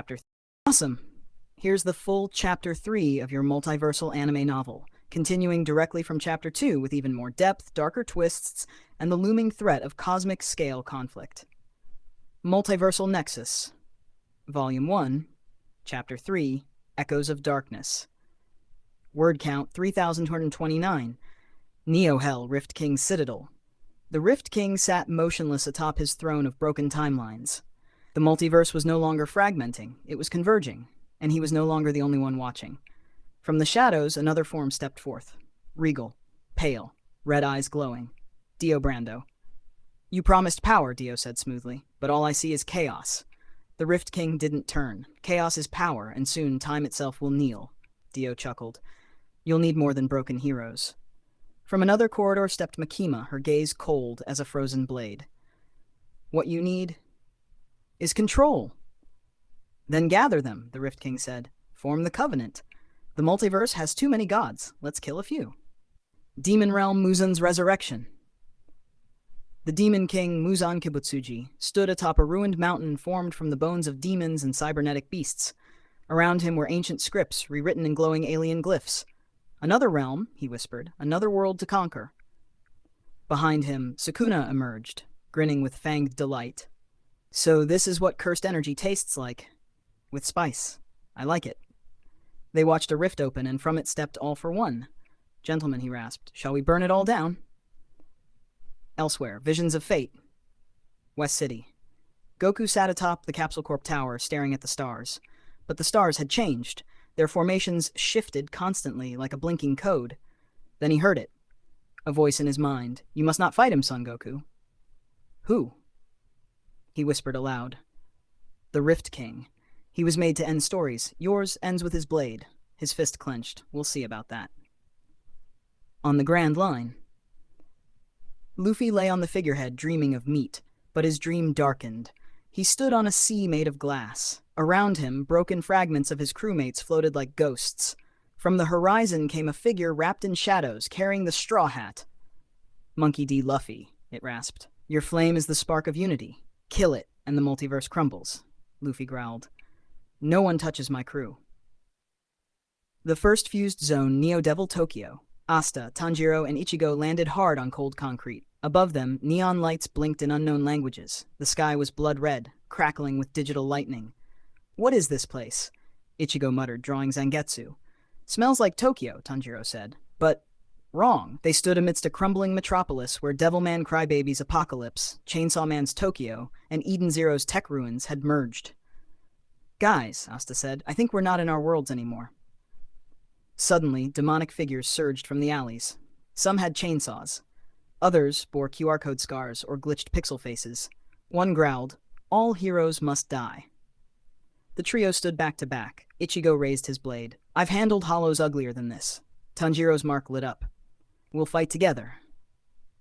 Chapter 3. Awesome! Here's the full Chapter 3 of your multiversal anime novel, continuing directly from Chapter 2 with even more depth, darker twists, and the looming threat of cosmic-scale conflict. Multiversal Nexus, Volume 1, Chapter 3, Echoes of Darkness. Word count 3,229. Neo-Hell, Rift King's Citadel. The Rift King sat motionless atop his throne of broken timelines. The multiverse was no longer fragmenting, it was converging, and he was no longer the only one watching. From the shadows, another form stepped forth. Regal, pale, red eyes glowing. Dio Brando. "You promised power," Dio said smoothly, "but all I see is chaos." The Rift King didn't turn. Chaos is power, and soon time itself will kneel. Dio chuckled. "You'll need more than broken heroes." From another corridor stepped Makima, her gaze cold as a frozen blade. "What you need is control." "Then gather them," the Rift King said. "Form the Covenant. The multiverse has too many gods. Let's kill a few." Demon Realm Muzan's Resurrection. The Demon King, Muzan Kibutsuji, stood atop a ruined mountain formed from the bones of demons and cybernetic beasts. Around him were ancient scripts, rewritten in glowing alien glyphs. "Another realm," he whispered, "another world to conquer." Behind him, Sukuna emerged, grinning with fanged delight. "So this is what cursed energy tastes like. With spice. I like it." They watched a rift open, and from it stepped All for One. "Gentlemen," he rasped, "shall we burn it all down?" Elsewhere, Visions of Fate. West City. Goku sat atop the Capsule Corp tower, staring at the stars. But the stars had changed. Their formations shifted constantly, like a blinking code. Then he heard it. A voice in his mind. "You must not fight him, Son Goku." "Who?" He whispered aloud. "The Rift King. He was made to end stories. Yours ends with his blade." His fist clenched. "We'll see about that." On the Grand Line. Luffy lay on the figurehead, dreaming of meat, but his dream darkened. He stood on a sea made of glass. Around him, broken fragments of his crewmates floated like ghosts. From the horizon came a figure wrapped in shadows, carrying the straw hat. "Monkey D. Luffy," it rasped. "Your flame is the spark of unity. Kill it, and the multiverse crumbles." Luffy growled. "No one touches my crew." The first fused zone, Neo Devil Tokyo. Asta, Tanjiro, and Ichigo landed hard on cold concrete. Above them, neon lights blinked in unknown languages. The sky was blood red, crackling with digital lightning. "What is this place?" Ichigo muttered, drawing Zangetsu. "Smells like Tokyo," Tanjiro said. But wrong. They stood amidst a crumbling metropolis where Devilman Crybaby's Apocalypse, Chainsaw Man's Tokyo, and Eden Zero's tech ruins had merged. "Guys," Asta said, "I think we're not in our worlds anymore." Suddenly, demonic figures surged from the alleys. Some had chainsaws. Others bore QR code scars or glitched pixel faces. One growled, "All heroes must die." The trio stood back to back. Ichigo raised his blade. "I've handled hollows uglier than this." Tanjiro's mark lit up. "We'll fight together."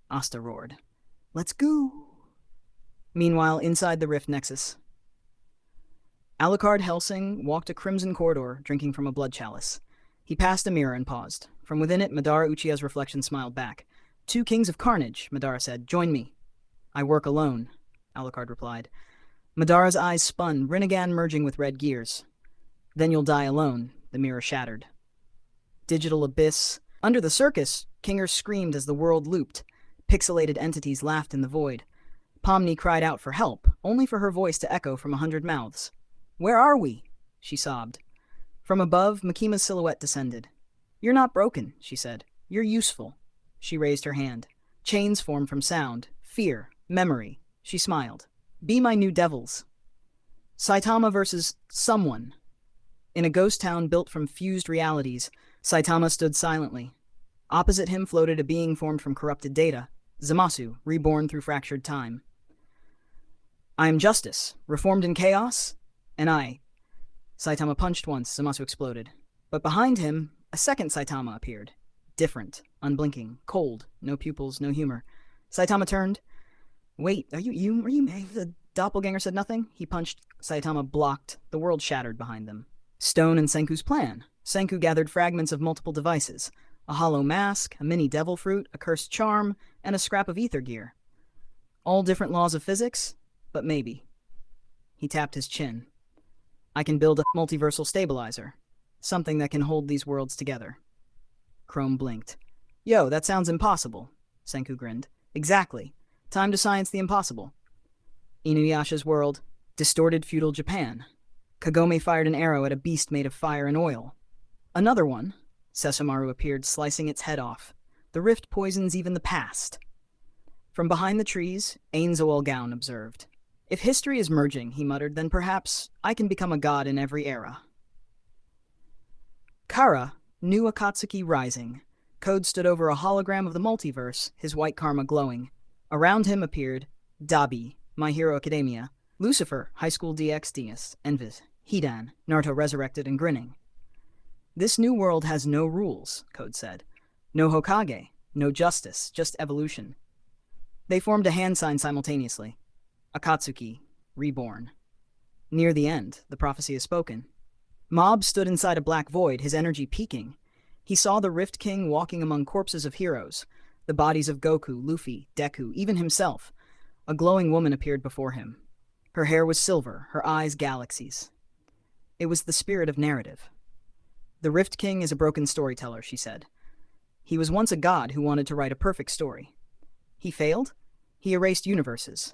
Asta roared. "Let's go." Meanwhile, inside the Rift Nexus, Alucard Helsing walked a crimson corridor, drinking from a blood chalice. He passed a mirror and paused. From within it, Madara Uchiha's reflection smiled back. "Two kings of carnage," Madara said. "Join me." "I work alone," Alucard replied. Madara's eyes spun, Rinnegan merging with red gears. "Then you'll die alone," the mirror shattered. Digital abyss. Under the circus, Kinger screamed as the world looped. Pixelated entities laughed in the void. Pomni cried out for help, only for her voice to echo from 100 mouths. "Where are we?" she sobbed. From above, Makima's silhouette descended. "You're not broken," she said. "You're useful." She raised her hand. Chains formed from sound, fear, memory. She smiled. "Be my new devils." Saitama versus someone. In a ghost town built from fused realities, Saitama stood silently. Opposite him floated a being formed from corrupted data, Zamasu, reborn through fractured time. "I am justice, reformed in chaos, and I..." Saitama punched once, Zamasu exploded. But behind him, a second Saitama appeared. Different, unblinking, cold, no pupils, no humor. Saitama turned. "Wait, are you The doppelganger said nothing. He punched. Saitama blocked. The world shattered behind them. Stone and Senku's plan. Senku gathered fragments of multiple devices. A hollow mask, a mini devil fruit, a cursed charm, and a scrap of ether gear. All different laws of physics, but maybe. He tapped his chin. I can build a multiversal stabilizer, something that can hold these worlds together. Chrome blinked. Yo, that sounds impossible, Senku grinned. Exactly. Time to science the impossible. Inuyasha's world, distorted feudal Japan. Kagome fired an arrow at a beast made of fire and oil. Another one. Sesshomaru appeared, slicing its head off. The rift poisons even the past. From behind the trees, Ainzo Gaon observed. If history is merging, he muttered, then perhaps I can become a god in every era. Kara knew Akatsuki rising. Code stood over a hologram of the multiverse, his white karma glowing. Around him appeared Dabi, My Hero Academia, Lucifer, High School DX Dias, Envis, Hidan, Naruto resurrected and grinning. This new world has no rules, Code said. No Hokage, no justice, just evolution. They formed a hand sign simultaneously. Akatsuki, reborn. Near the end, the prophecy is spoken. Mob stood inside a black void, his energy peaking. He saw the Rift King walking among corpses of heroes, the bodies of Goku, Luffy, Deku, even himself. A glowing woman appeared before him. Her hair was silver, her eyes galaxies. It was the spirit of narrative. The Rift King is a broken storyteller, she said. He was once a god who wanted to write a perfect story. He failed. He erased universes.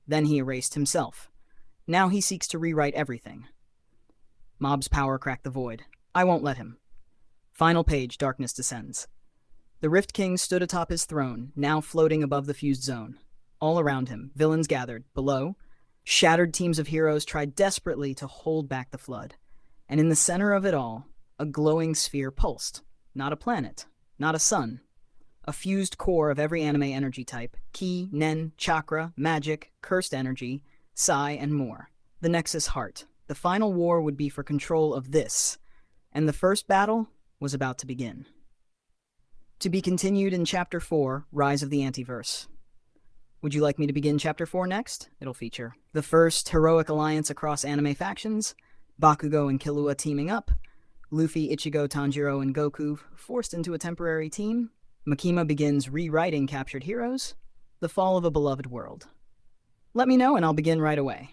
Then he erased himself. Now he seeks to rewrite everything. Mob's power cracked the void. I won't let him. Final page, darkness descends. The Rift King stood atop his throne, now floating above the fused zone. All around him, villains gathered. Below, shattered teams of heroes tried desperately to hold back the flood. And in the center of it all, a glowing sphere pulsed. Not a planet, not a sun. A fused core of every anime energy type. Ki, Nen, Chakra, Magic, Cursed Energy, Psi, and more. The Nexus Heart. The final war would be for control of this. And the first battle was about to begin. To be continued in Chapter 4, Rise of the Antiverse. Would you like me to begin Chapter 4 next? It'll feature the first heroic alliance across anime factions, Bakugo and Killua teaming up, Luffy, Ichigo, Tanjiro, and Goku forced into a temporary team, Makima begins rewriting captured heroes, the fall of a beloved world. Let me know and I'll begin right away.